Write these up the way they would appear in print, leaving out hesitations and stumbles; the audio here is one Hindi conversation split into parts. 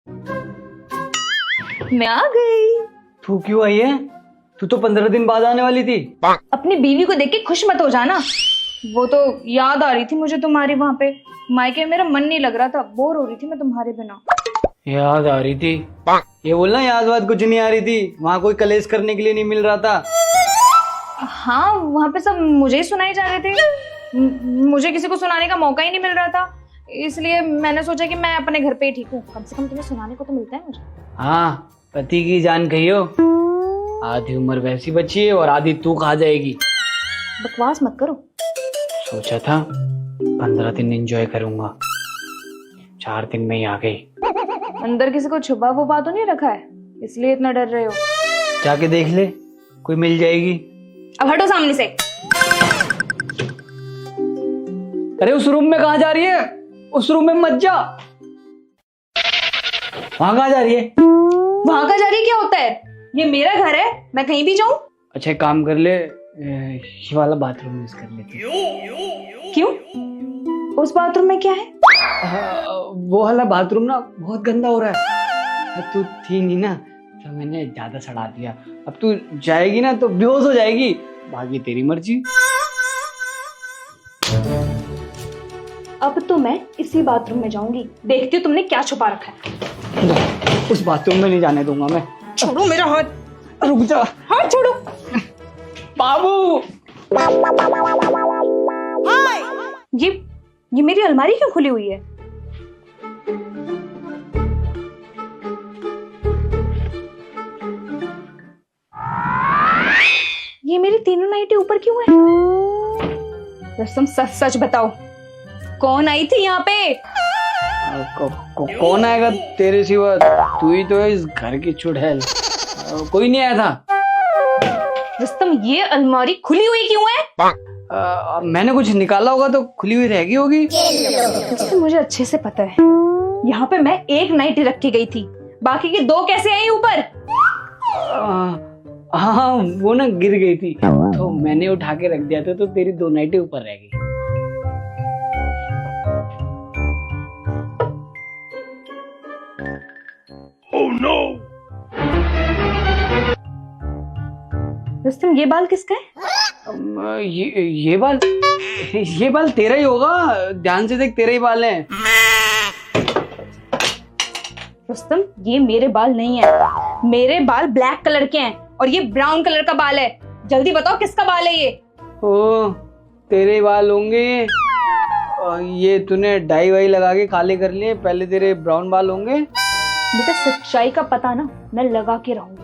मैं आ गई। तू क्यों आई है? तू तो 15 दिन बाद आने वाली थी। अपनी बीवी को देख के खुश मत हो जाना। वो तो याद आ रही थी मुझे तुम्हारी वहां पे मायके में। मेरा मन नहीं लग रहा था, बोर हो रही थी मैं तुम्हारे बिना। याद आ रही थी? ये बोलना याद वाद कुछ नहीं आ रही थी। वहाँ कोई कलेश करने के लिए नहीं मिल रहा था। हाँ, वहां पे सब मुझे ही सुनाई जा रहे थे। मुझे किसी को सुनाने का मौका ही नहीं मिल रहा था, इसलिए मैंने सोचा कि मैं अपने घर पे ही ठीक हूँ। कम से कम तुम्हें सुनाने को तो मिलता है मुझे। हाँ, पति की जान कहियो। आधी उम्र वैसी बची है और आधी तू खा जाएगी। बकवास मत करो। सोचा था 15 दिन एंजॉय करूंगा, 4 दिन में ही आ गई। अंदर किसी को छुपा वुपा तो नहीं रखा है, इसलिए इतना डर रहे हो? जाके देख ले, कोई मिल जाएगी। अब हटो सामने से। अरे उस रूम में कहाँ जा रही है? उस रूम में मत जा। वहां कहाँ जा रही है? वहां का जा रही है क्या होता है? ये मेरा घर है, मैं कहीं भी जाऊं? अच्छा एक काम कर ले, ये वाला बाथरूम यूज कर लेते। क्यों? उस बाथरूम में क्या है? वो वाला बाथरूम ना बहुत गंदा हो रहा है। तू थी नहीं ना तो मैंने ज्यादा सड़ा दिया। अब तू जाएगी ना तो बेहोश हो जाएगी। बाकी तेरी मर्जी। अब तो मैं इसी बाथरूम में जाऊंगी, देखती हूँ तुमने क्या छुपा रखा है। उस बाथरूम में नहीं जाने दूंगा मैं। छोड़ो मेरा हाथ। रुक जा। हाथ छोड़ो। बाबू, ये मेरी अलमारी क्यों खुली हुई है? ये मेरी तीनों नाइटें ऊपर क्यों है? रसम सच सच बताओ, कौन आई थी यहाँ पे? कौन आएगा तेरे सिवा? तू ही तो है इस घर की चुड़ैल। कोई नहीं आया था। रुस्तम, ये अलमारी खुली हुई क्यों है? मैंने कुछ निकाला होगा तो खुली हुई रहेगी होगी। तो मुझे अच्छे से पता है। यहाँ पे मैं एक नाइटी रख के गई थी, बाकी के 2 कैसे आई ऊपर? हाँ, वो ना गिर गई थी तो मैंने उठा के रख दिया था, तो तेरी 2 नाइटें ऊपर रह गई। Oh no! रुस्तम, ये बाल किसका है? ये बाल तेरा ही होगा। ध्यान से देख, तेरे ही बाल हैं। रुस्तम, ये मेरे बाल नहीं है। मेरे बाल ब्लैक कलर के हैं और ये ब्राउन कलर का बाल है। जल्दी बताओ किसका बाल है ये? ओ, तेरे बाल होंगे। ये तूने डाई वाई लगा के काले कर लिए, पहले तेरे ब्राउन बाल होंगे। बेटा, सच्चाई का पता ना मैं लगा के रहूंगी।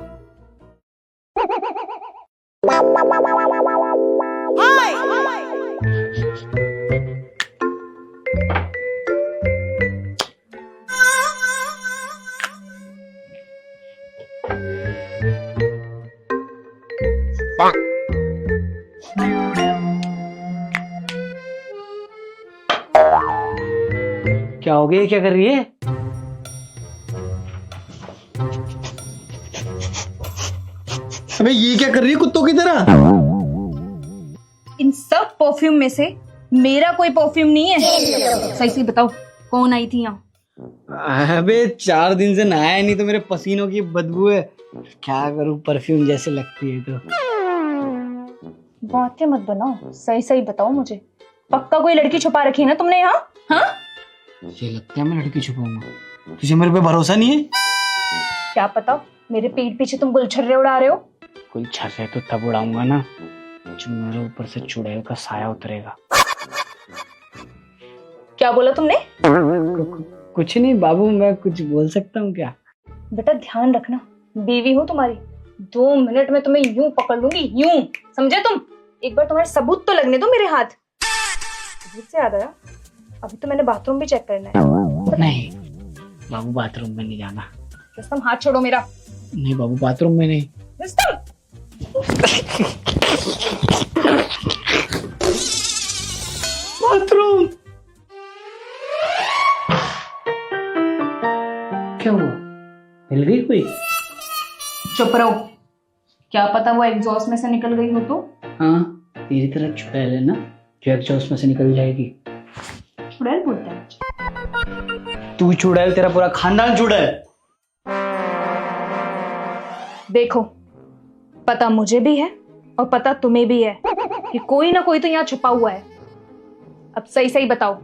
क्या हो गया? क्या कर रही है? अबे ये क्या कर रही है कुत्तों की तरह? इन सब परफ्यूम में से मेरा कोई परफ्यूम नहीं है। सही से बताओ, कौन आई थी यहाँ? अबे 4 दिन से नहाया नहीं तो मेरे पसीनों की बदबू है। क्या करूं, परफ्यूम जैसे लगती है तो। बातें मत बनाओ, सही सही बताओ मुझे। पक्का कोई लड़की छुपा रखी है ना तुमने यहाँ? हाँ? ये लगता है मैं लड़की छुपाऊंगा। तुझे मेरे पे भरोसा नहीं है? क्या पता, मेरे पीठ पीछे तुम गुलछर्रे उड़ा रहे हो। कुल छर्रे तो तब उड़ाऊंगा ना जो मेरे ऊपर से चुड़ैल का साया उतरेगा। क्या बोला तुमने? कुछ नहीं बाबू, मैं कुछ बोल सकता हूँ क्या? बेटा ध्यान रखना, बीवी हूँ तुम्हारी। 2 मिनट में तुम्हें यूं पकड़ लूंगी, यूं, समझे तुम? एक बार तुम्हारे सबूत तो लगने दो मेरे हाथ। सबूत से याद आया, अभी तो मैंने बाथरूम भी चेक करना है। नहीं बाबू, बाथरूम में नहीं जाना। रुस्तम, हाथ छोड़ो मेरा। नहीं बाबू, बाथरूम में नहीं। रुस्तम! बाथरूम क्या हुआ? हिल गई कोई? चुप रहो। क्या पता वो एग्जॉस्ट में से निकल गई हो तो? हाँ, तेरी तरह चुड़ैल है ना जो एग्जॉस्ट में से निकल जाएगी। चुड़ैल बोलता है? तू चुड़ैल, तेरा पूरा खानदान चुड़ैल। देखो, पता मुझे भी है और पता तुम्हें भी है कि कोई ना कोई तो यहाँ छुपा हुआ है। अब सही सही बताओ,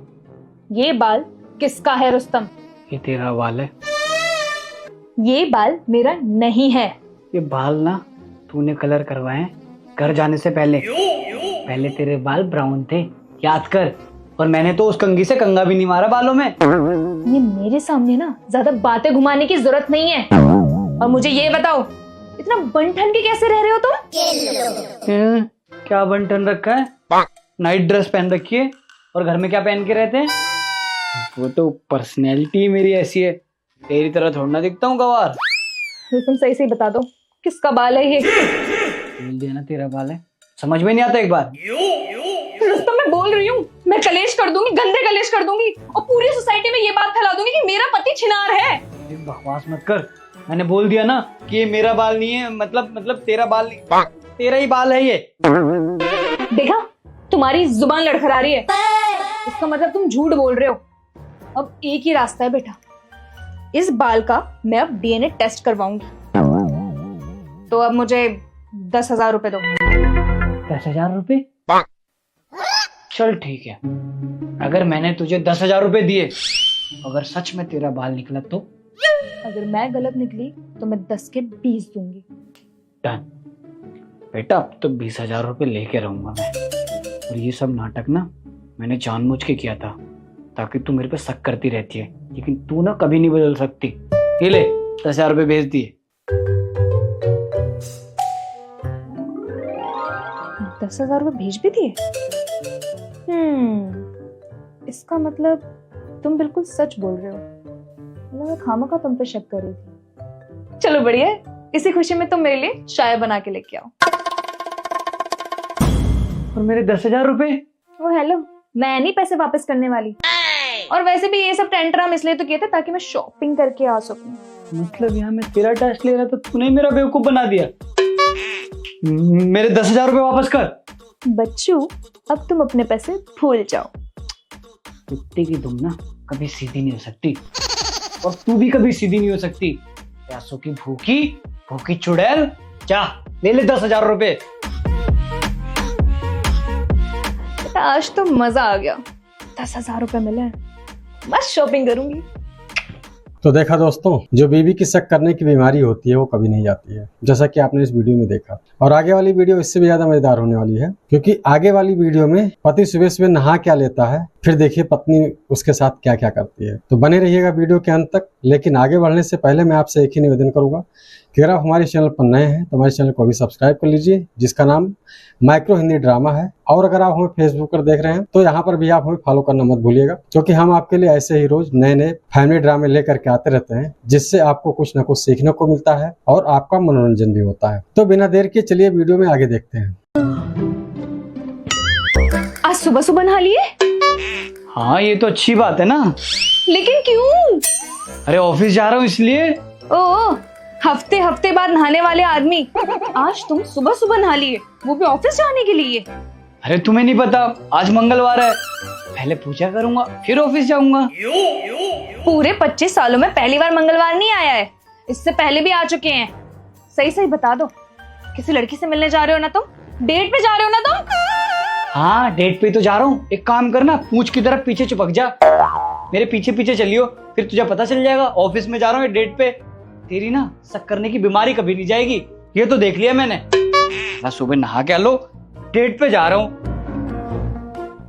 ये बाल किसका है रुस्तम? ये तेरा बाल है। ये बाल मेरा नहीं है। ये बाल ना तूने कलर करवाए हैं घर जाने से पहले। पहले तेरे बाल ब्राउन थे, याद कर। और मैंने तो उस कंघी से कंघा भी नहीं मारा बालों में। ये मेरे सामने ना ज्यादा बातें घुमाने की जरूरत नहीं है। और मुझे ये बताओ, इतना बन-ठन के कैसे रह रहे हो तुम? क्या बन-ठन रखा है? नाइट ड्रेस पहन रखी है और घर में क्या पहन के रहते हैं? वो तो पर्सनैलिटी मेरी ऐसी है, तेरी तरह थोड़ा ना दिखता हूँ गवार। तुम सही सही बता दो, किसका बाल है ये? बोल दिया ना तेरा बाल है, समझ में नहीं आता एक बार? रुस्तम, मैं बोल रही हूँ, मैं कलेश कर दूंगी, गंदे कलेश कर दूंगी और पूरी सोसाइटी में ये बात फैला दूंगी कि मेरा पति छिनार है। बकवास मत कर, मैंने बोल दिया ना कि ये मेरा बाल नहीं है, मतलब तेरा बाल नहीं, तेरा ही बाल है ये। देखा, तुम्हारी जुबान लड़खड़ा रही है, इसका मतलब तुम झूठ बोल रहे हो। अब एक ही रास्ता है बेटा, इस बाल का मैं अब डीएनए टेस्ट करवाऊंगी। तो अब मुझे 10,000 रुपए दो। 10,000 रुपए? चल ठीक है, अगर मैंने तुझे 10,000 रुपए दिए, अगर सच में तेरा बाल निकला तो? अगर मैं गलत निकली तो मैं 10 के 20 दूंगी। डन बेटा, अब तो 20,000 रुपए लेके रहूंगा मैं। और ये सब नाटक ना मैंने जानबूझ के किया था, ताकि तू मेरे पे शक करती रहती है, लेकिन तू ना कभी नहीं बदल सकती। ये ले 10,000 रुपए भेज दिए। 10,000 रुपए भेज भी दिए? इसका मतलब तुम बिल्कुल सच बोल रहे हो। मतलब मैं खामखा तुम पे शक कर रही थी। चलो बढ़िया है, इसी खुशी में तुम मेरे लिए चाय बना के लेके आओ। और मेरे 10,000 रुपए? ओ हेलो, मैं नहीं पैसे वापस करने वाली। और वैसे भी ये सब टेंटरम इसलिए तो किए थे ताकि मैं शॉपिंग करके आ सकूं। मतलब यहाँ मैं तेरा टेस्ट ले रहा था, तूने मेरा बेवकूफ बना दिया। मेरे 10,000 रुपए वापस कर। बच्चू, अब तुम अपने पैसे भूल जाओ। कुत्ते की दुम ना कभी सीधी नहीं हो सकती, और तू भी कभी सीधी नहीं हो सकती। प्यासों की भूखी भूखी चुड़ैल, जा ले ले 10,000 रुपए। आज तो मजा आ गया, 10,000 रुपए मिले, बस शॉपिंग करूंगी। तो देखा दोस्तों, जो बीवी की शक करने की बीमारी होती है वो कभी नहीं जाती है, जैसा कि आपने इस वीडियो में देखा। और आगे वाली वीडियो इससे भी ज्यादा मजेदार होने वाली है, क्योंकि आगे वाली वीडियो में पति सुबह सुबह नहा क्या लेता है, फिर देखिए पत्नी उसके साथ क्या क्या करती है। तो बने रहिएगा वीडियो के अंत तक। लेकिन आगे बढ़ने से पहले मैं आपसे एक ही निवेदन करूंगा कि अगर आप हमारे चैनल पर नए हैं तो हमारे चैनल को भी सब्सक्राइब कर लीजिए, जिसका नाम माइक्रो हिंदी ड्रामा है। और अगर आप हमें फेसबुक पर देख रहे हैं तो यहाँ पर भी आप हमें फॉलो करना मत भूलिएगा, क्योंकि हम आपके लिए ऐसे ही रोज नए नए फैमिली ड्रामे लेकर के आते रहते हैं, जिससे आपको कुछ न कुछ सीखने को मिलता है और आपका मनोरंजन भी होता है। तो बिना देर के चलिए वीडियो में आगे देखते हैं। आज सुबह सुबह नहा लिए? हाँ, ये तो अच्छी बात है ना। लेकिन क्यों? अरे ऑफिस जा रहा हूँ इसलिए। ओ, हफ्ते हफ्ते बाद नहाने वाले आदमी, आज तुम सुबह सुबह नहा लिए, वो भी ऑफिस जाने के लिए? अरे तुम्हें नहीं पता, आज मंगलवार है, पहले पूजा करूंगा फिर ऑफिस जाऊंगा। पूरे 25 सालों में पहली बार मंगलवार नहीं आया है, इससे पहले भी आ चुके हैं। सही सही बता दो, किसी लड़की से मिलने जा रहे हो ना तुम? डेट पे जा रहे हो ना तुम? हाँ, डेट पे तो जा रहा हूँ। एक काम करना, पूंछ की तरफ पीछे चिपक जा, मेरे पीछे पीछे चलियो, फिर तुझे पता चल जाएगा ऑफिस में जा रहा हूँ डेट पे। तेरी ना शक करने की बीमारी कभी नहीं जाएगी, ये तो देख लिया मैंने। सुबह नहा के आ लो, डेट पे जा रहा हूँ।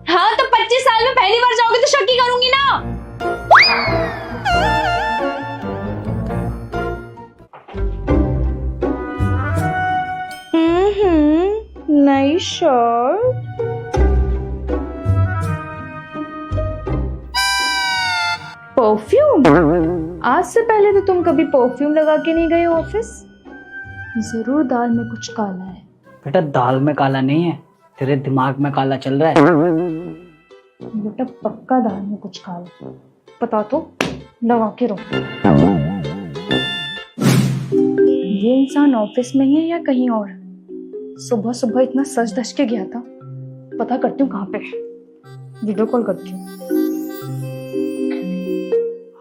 हाँ, तो 25 साल में पहली बार जाओगे तो शक ही करूंगी ना। नई शर्ट, परफ्यूम। आज से पहले तो तुम कभी परफ्यूम लगा के नहीं गए हो ऑफिस। जरूर दाल में कुछ काला है। बेटा, दाल में काला नहीं है, तेरे दिमाग में काला चल रहा है। बेटा पक्का दाल में कुछ काला, पता तो लगा के रहो। ये इंसान ऑफिस में ही है या कहीं और? सुबह सुबह इतना सज धज के गया था, पता करती हूँ कहाँ पे, वीडियो कॉल करती हूँ।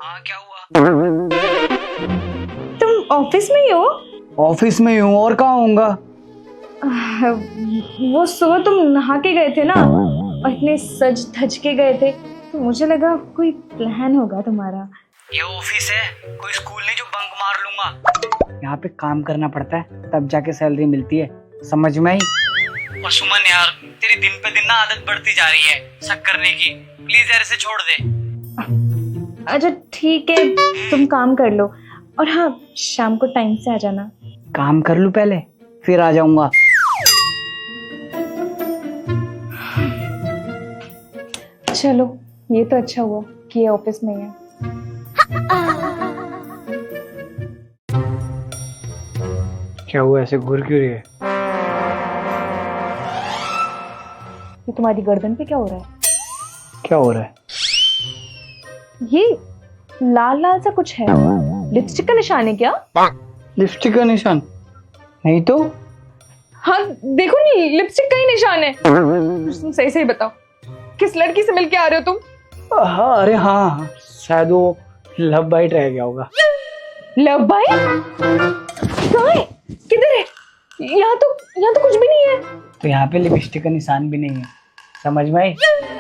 हाँ, क्या हुआ? तुम ऑफिस में ही हो? ऑफिस में ही हूँ, और कहाँ होऊंगा? वो सुबह तुम नहा के गए थे ना, और इतने सज धज के गए थे, तो मुझे लगा कोई प्लान होगा तुम्हारा। ये ऑफिस है, कोई स्कूल नहीं जो बंक मार लूंगा। यहाँ पे काम करना पड़ता है, तब जाके सैलरी मिलती है, समझ में आई? और सुमन यार, तेरी दिन पे दिन ना आदत बढ़ती जा रही है शक करने की, प्लीज यार इसे छोड़ दे। अच्छा ठीक है, तुम काम कर लो, और हाँ शाम को टाइम से आ जाना। काम कर लूं पहले, फिर आ जाऊंगा। चलो, ये तो अच्छा हुआ कि ये ऑफिस में है। क्या हुआ, ऐसे घूर क्यों रही है? ये तुम्हारी गर्दन पे क्या हो रहा है? क्या हो रहा है? ये लाल लाल सा कुछ है, लिपस्टिक का निशान है क्या? लिपस्टिक का निशान नहीं तो? हाँ देखो नहीं, लिपस्टिक का ही निशान है। तुम सही सही बताओ, किस लड़की से मिलके आ रहे हो तुम? हाँ, अरे हाँ, शायद वो लव बाइट रह गया होगा। Love bite? कहाँ है? किधर है? यहाँ तो कुछ भी नहीं है। तो यहाँ पे लिपस्टिक का निशान भी नहीं है, समझ में आई?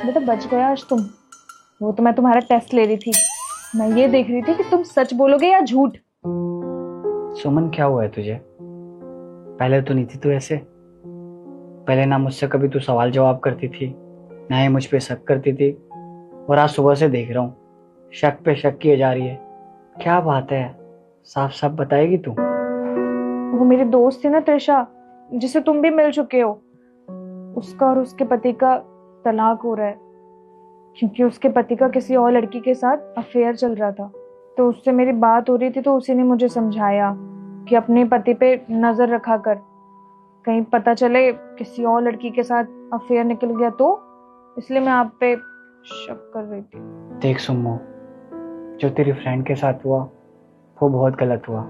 बेटा बच गया आज तुम। वो तो मैं तुम्हारा टेस्ट ले रही थी, मैं ये देख रही थी कि तुम सच बोलोगे या झूठ। सुमन क्या हुआ है तुझे? पहले तो नहीं थी तू ऐसे। पहले ना मुझसे कभी तू सवाल जवाब करती थी, ना ही मुझ पे शक करती थी, और आज सुबह से देख रहा हूँ शक पे शक किए जा रही है। क्या बात है, साफ साफ बताएगी तू? वो मेरी दोस्त थी ना त्रिशा, जिसे तुम भी मिल चुके हो, उसका और उसके पति का तलाक हो रहा है, क्योंकि उसके पति का किसी और लड़की के साथ अफेयर चल रहा था। तो उससे मेरी बात हो रही थी, तो उसी ने मुझे समझाया कि अपने पति पे नजर रखा कर, कहीं पता चले किसी और लड़की के साथ अफेयर निकल गया तो। इसलिए मैं आप पे शक कर रही थी। देख सुम्मो, जो तेरी फ्रेंड के साथ हुआ वो बहुत गलत हुआ,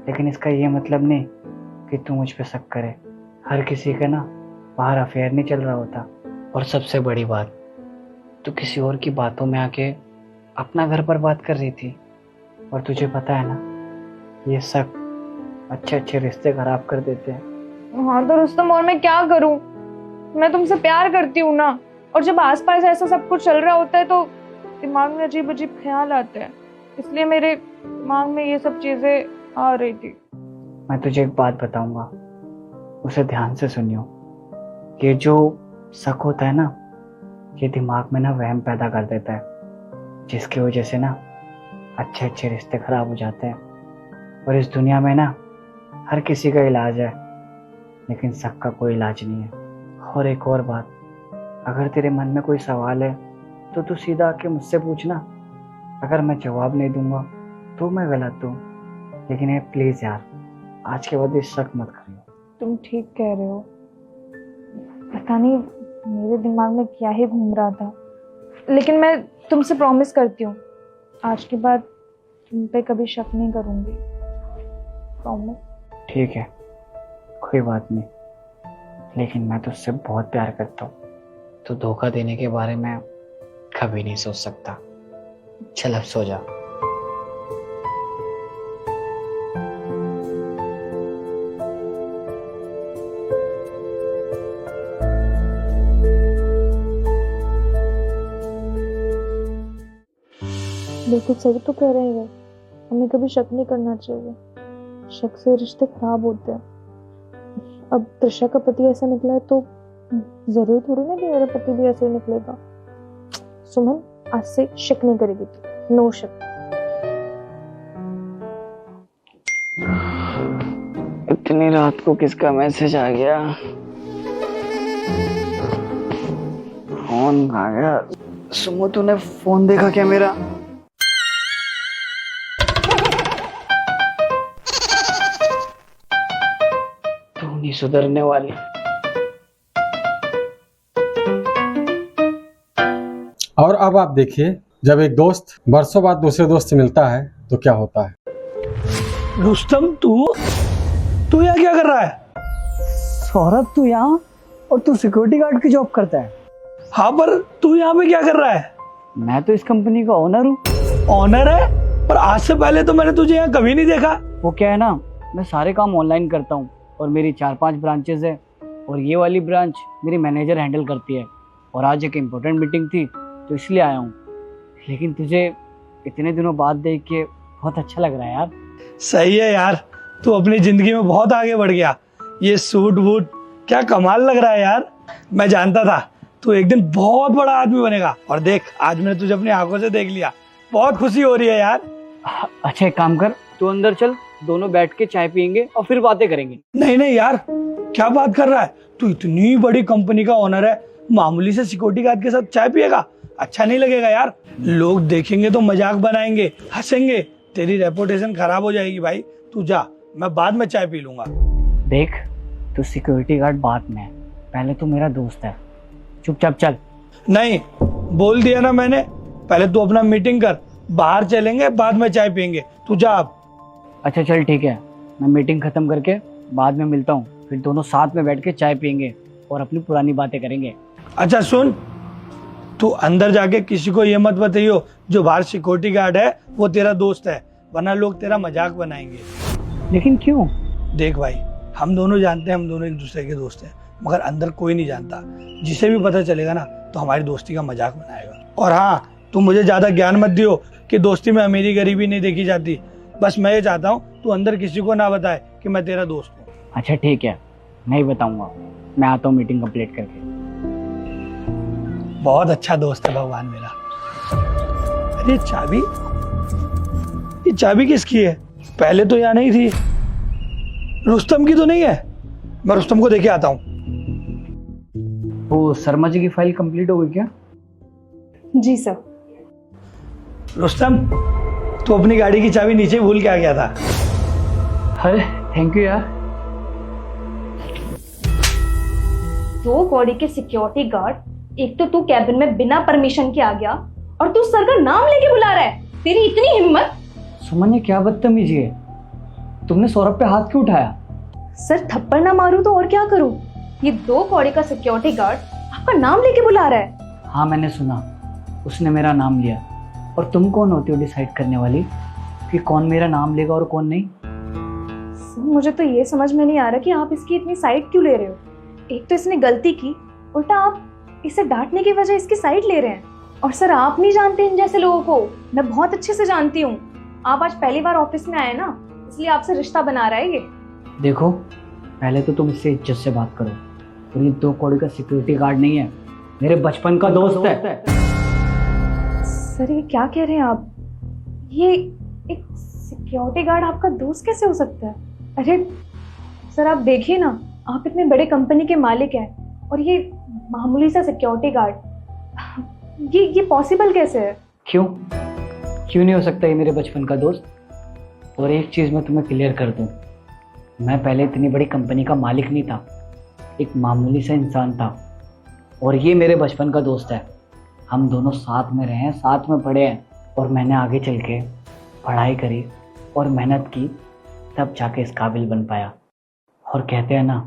लेकिन इसका ये मतलब नहीं कि तू मुझ पे शक करे। हर किसी का ना बाहर अफेयर नहीं चल रहा होता। और सबसे बड़ी बात, तू किसी और की बातों में आके अपना घर पर बात कर रही थी, और तुझे पता है ना ये शक अच्छे अच्छे रिश्ते खराब कर देते हैं। हाँ तो रुस्तम, और मैं क्या करूं? मैं तुमसे प्यार करती हूँ ना, और जब आसपास ऐसा सब कुछ चल रहा होता है तो दिमाग में अजीब अजीब ख्याल आते हैं, इसलिए मेरे दिमाग में ये सब चीजें आ रही थी। मैं तुझे एक बात बताऊंगा, उसे ध्यान से सुनियो। ये जो शक होता है ना, ये दिमाग में ना वहम पैदा कर देता है, जिसकी वजह से ना अच्छे अच्छे रिश्ते खराब हो जाते हैं। और इस दुनिया में ना हर किसी का इलाज है, लेकिन शक का कोई इलाज नहीं है। और एक और बात, अगर तेरे मन में कोई सवाल है तो तू सीधा आके मुझसे पूछना। अगर मैं जवाब नहीं दूंगा तो मैं गलत हूँ, लेकिन ये प्लीज यार आज के बाद ये शक मत करियो। तुम ठीक कह रहे हो, पता नहीं मेरे दिमाग में क्या ही घूम रहा था, लेकिन मैं तुमसे प्रॉमिस करती हूँ आज के बाद तुम पे कभी शक नहीं करूंगी, प्रॉमिस। ठीक है, कोई बात नहीं, लेकिन मैं तुझसे बहुत प्यार करता हूँ, तो धोखा देने के बारे में कभी नहीं सोच सकता। चल अब सो जा। बिल्कुल सही तो कह रहे हैं, हमें कभी शक नहीं करना चाहिए, शक से रिश्ते खराब होते हैं। अब त्रिशा का पति ऐसा निकला है तो जरूरी थोड़ी ना कि मेरा पति भी ऐसे ही निकलेगा। सुमन, आज से शक नहीं करेगी तू, नो शक। इतनी रात को किसका मैसेज आ गया? फोन आ गया। सुमो, तूने फोन देखा क्या मेरा? तू नहीं सुधरने वाली। और अब आप देखिए, जब एक दोस्त बरसों बाद दूसरे दोस्त से मिलता है तो क्या होता है। रुस्तम, तू यहाँ क्या कर रहा है? सौरभ, तू यहाँ, और तू सिक्योरिटी गार्ड की जॉब करता है? हाँ, पर तू यहाँ पे क्या कर रहा है? मैं तो इस कंपनी का ओनर हूँ। ऑनर है? पर आज से पहले तो मैंने तुझे यहाँ कभी नहीं देखा। वो क्या है ना, मैं सारे काम ऑनलाइन करता हूँ और मेरी 4-5 ब्रांचेज है और ये वाली ब्रांच मेरी मैनेजर हैंडल करती है। और आज एक इम्पोर्टेंट मीटिंग थी तो इसलिए आया हूँ। लेकिन तुझे इतने दिनों बाद देख के बहुत अच्छा लग रहा है यार। सही है यार, तू अपनी जिंदगी में बहुत आगे बढ़ गया। ये सूट वूट क्या कमाल लग रहा है यार। मैं जानता था तू एक दिन बहुत बड़ा आदमी बनेगा और देख आज मैंने तुझे अपनी आंखों से देख लिया। बहुत खुशी हो रही है यार। अच्छा एक काम कर, तू अंदर चल, दोनों बैठ के चाय पियेंगे और फिर बातें करेंगे। नहीं नहीं यार, क्या बात कर रहा है? तू इतनी बड़ी कंपनी का ओनर है, मामूली से सिक्योरिटी गार्ड के साथ चाय पिएगा? अच्छा नहीं लगेगा यार। लोग देखेंगे तो मजाक बनाएंगे, हंसेंगे, तेरी रेपुटेशन खराब हो जाएगी भाई। तू जा, मैं बाद में चाय पी लूंगा। देख, तू सिक्योरिटी गार्ड बाद में है, पहले तू मेरा दोस्त है। चुपचाप चल। नहीं, बोल दिया ना मैंने, पहले तू अपना मीटिंग कर, बाहर चलेंगे बाद में चाय पियेंगे। तू जा अब। अच्छा चल ठीक है, मैं मीटिंग खत्म करके बाद में मिलता हूँ, फिर दोनों साथ में बैठ के चाय पियेंगे और अपनी पुरानी बातें करेंगे। अच्छा सुन, तू अंदर जाके किसी को ये मत बताइयो जो बाहर सिक्योरिटी गार्ड है वो तेरा दोस्त है, वरना लोग तेरा मजाक बनाएंगे। लेकिन क्यों? देख भाई, हम दोनों जानते हैं हम दोनों एक दूसरे के दोस्त हैं, मगर अंदर कोई नहीं जानता। जिसे भी पता चलेगा ना तो हमारी दोस्ती का मजाक बनाएगा। और हाँ, तू मुझे ज्यादा ज्ञान मत दियो कि दोस्ती में अमीरी गरीबी नहीं देखी जाती। बस मैं ये चाहता हूँ तू अंदर किसी को ना बताए कि मैं तेरा दोस्त हूँ। अच्छा ठीक है, नहीं बताऊंगा, मैं आता हूँ मीटिंग कंप्लीट करके। बहुत अच्छा दोस्त है भगवान मेरा। अरे चाबी, ये चाबी किसकी है? पहले तो यहाँ नहीं थी। रुस्तम की तो नहीं है? मैं रुस्तम को देके आता हूँ। वो शर्मा जी की फाइल कंप्लीट हो गई क्या? जी सर। रुस्तम, तू अपनी गाड़ी की चाबी नीचे भूल के आ गया था। अरे थैंक यू यार। 2 कौड़ी के सिक्योरिटी गार्ड, एक तो तू कैबिन में बिना परमिशन के आ गया और तू सर का नाम लेके बुला रहा है। तेरी इतनी हिम्मत! सुमन ये क्या बदतमीजी है, तुमने सौरभ पे हाथ क्यों उठाया? सर थप्पड़ ना मारूं तो और क्या करूं? ये 2 कौड़ी का सिक्योरिटी गार्ड आपका नाम लेके बुला रहा है। हाँ मैंने सुना, उसने मेरा नाम लिया। और तुम कौन होती हो डिसाइड करने वाली कि कौन मेरा नाम लेगा और कौन नहीं? सर मुझे तो ये समझ में नहीं आ रहा कि आप इसकी इतनी साइड क्यों ले रहे हो। एक तो इसने गलती की, उल्टा आप इसे डांटने की वजह इसकी साइड ले रहे हैं। और सर आप नहीं जानते इन जैसे लोगों को, मैं बहुत अच्छे से जानती हूँ। आप आज पहली बार ऑफिस में आए ना, इसलिए आपसे रिश्ता बना रहा है ये। देखो, पहले तो तुम इससे इज्जत से बात करो। और ये 2 कौड़ी का सिक्योरिटी गार्ड नहीं है, मेरे बचपन का दोस्त है। सर ये क्या कह रहे हैं आप? ये एक सिक्योरिटी गार्ड आपका दोस्त कैसे हो सकता है? अरे सर आप देखिए ना, आप इतने बड़े कंपनी के मालिक हैं और ये मामूली सा सिक्योरिटी गार्ड, ये पॉसिबल कैसे है? क्यों नहीं हो सकता ये मेरे बचपन का दोस्त? और एक चीज़ मैं तुम्हें क्लियर कर दूं, मैं पहले इतनी बड़ी कंपनी का मालिक नहीं था, एक मामूली सा इंसान था। और ये मेरे बचपन का दोस्त है। हम दोनों साथ में रहे हैं, साथ में पढ़े हैं, और मैंने आगे चल के पढ़ाई करी और मेहनत की, तब जाके इस काबिल बन पाया। और कहते हैं ना,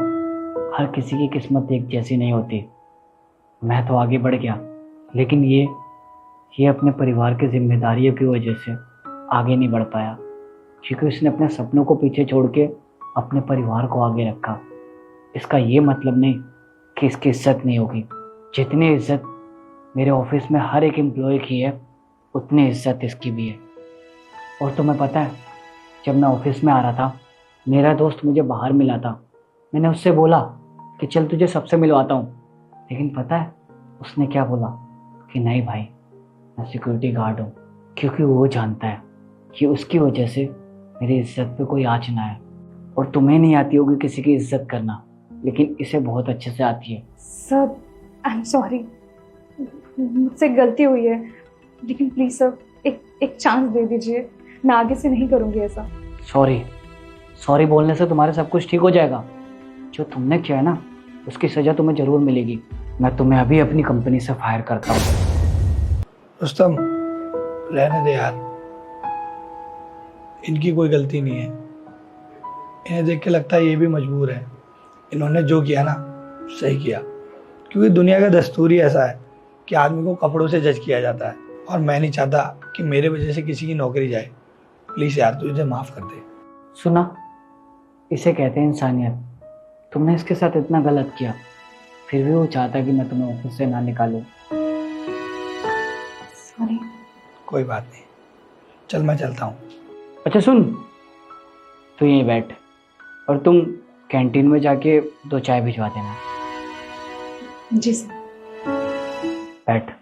हर किसी की किस्मत एक जैसी नहीं होती। मैं तो आगे बढ़ गया, लेकिन ये अपने परिवार की जिम्मेदारियों की वजह से आगे नहीं बढ़ पाया, क्योंकि उसने अपने सपनों को पीछे छोड़ के अपने परिवार को आगे रखा। इसका ये मतलब नहीं कि इसकी इज्जत नहीं होगी। जितनी इज्जत मेरे ऑफिस में हर एक एम्प्लॉय की है, उतनी इज्जत इसकी भी है। और तुम्हें पता है, जब मैं ऑफिस में आ रहा था, मेरा दोस्त मुझे बाहर मिला था। मैंने उससे बोला कि चल तुझे सबसे मिलवाता हूँ, लेकिन पता है उसने क्या बोला कि नहीं भाई, मैं सिक्योरिटी गार्ड हूँ, क्योंकि वो जानता है कि उसकी वजह से मेरी इज्जत पे कोई आँच ना आए। और तुम्हें नहीं आती होगी किसी की इज्जत करना, लेकिन इसे बहुत अच्छे से आती है। सर आई एम सॉरी, मुझसे गलती हुई है, लेकिन प्लीज सर एक चांस दे दीजिए, मैं आगे से नहीं करूँगी ऐसा। सॉरी बोलने से तुम्हारे सब कुछ ठीक हो जाएगा। जो तुमने किया है ना, उसकी सज़ा तुम्हें ज़रूर मिलेगी। मैं तुम्हें अभी अपनी कंपनी से फायर करता हूँ। रुस्तम, रहने दे यार, इनकी कोई गलती नहीं है। इन्हें देख के लगता है ये भी मजबूर है। इन्होंने जो किया ना, सही किया, क्योंकि दुनिया का दस्तूर ही ऐसा है कि आदमी को कपड़ों से जज किया जाता है, और मैं नहीं चाहता कि मेरे वजह से किसी की नौकरी जाए। प्लीज़ यार, तू इसे माफ़ कर दे। सुना, इसे कहते हैं इंसानियत। तुमने इसके साथ इतना गलत किया, फिर भी वो चाहता कि मैं तुम्हें ऑफिस से ना निकालूं। सॉरी। कोई बात नहीं, चल मैं चलता हूँ। अच्छा सुन, तू यहीं बैठ और तुम कैंटीन में जाके 2 चाय भिजवा देना। जी सर। बैठ।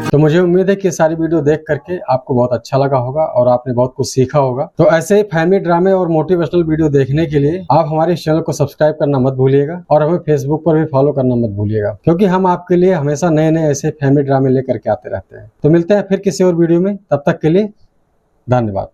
तो मुझे उम्मीद है कि ये सारी वीडियो देख करके आपको बहुत अच्छा लगा होगा और आपने बहुत कुछ सीखा होगा। तो ऐसे ही फैमिली ड्रामे और मोटिवेशनल वीडियो देखने के लिए आप हमारे इस चैनल को सब्सक्राइब करना मत भूलिएगा और हमें फेसबुक पर भी फॉलो करना मत भूलिएगा, क्योंकि हम आपके लिए हमेशा नए नए ऐसे फैमिली ड्रामे लेकर के आते रहते हैं। तो मिलते हैं फिर किसी और वीडियो में, तब तक के लिए धन्यवाद।